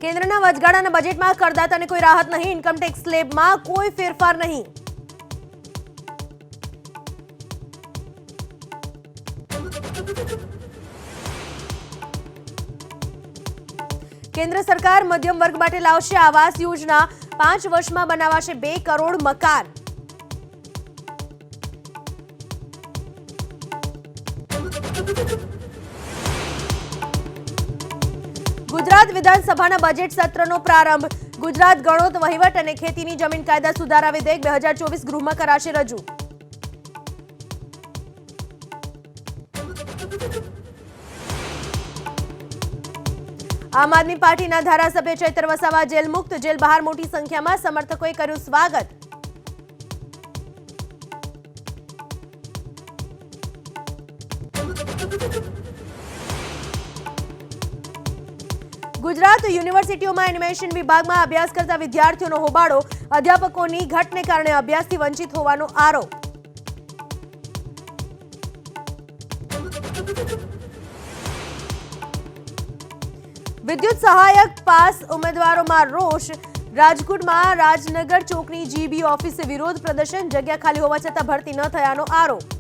કેન્દ્રના વચગાળાના બજેટમાં કરદાતાને કોઈ રાહત નહીં, ઇન્કમટેક્સ સ્લેબમાં કોઈ ફેરફાર નહીં. કેન્દ્ર સરકાર મધ્યમ વર્ગ માટે લાવશે આવાસ યોજના. 5 વર્ષમાં બનાવાશે 2 કરોડ મકાન. ગુજરાત વિધાનસભાના બજેટ સત્રનો પ્રારંભ. ગુજરાત ગણોત, વહીવટ અને ખેતીની જમીન કાયદા સુધારા વિધેયક 2024 ગૃહમાં કરાશે રજૂ. આમ આદમી પાર્ટીના ધારાસભ્ય ચૈતર વસાવા જેલ મુક્ત. જેલ બહાર મોટી સંખ્યામાં સમર્થકોએ કર્યું સ્વાગત. ગુજરાત યુનિવર્સિટીઓમાં એનિમેશન વિભાગમાં અભ્યાસ કરતા વિદ્યાર્થીઓનો હોબાળો. અધ્યાપકોની ઘટને કારણે અભ્યાસથી વંચિત હોવાનો આરોપ. વિદ્યુત સહાયક પાસ ઉમેદવારોમાં રોષ. રાજકોટમાં રાજનગર ચોકની જીબી ઓફિસે વિરોધ પ્રદર્શન. જગ્યા ખાલી હોવા છતાં ભરતી ન થયાનો આરોપ.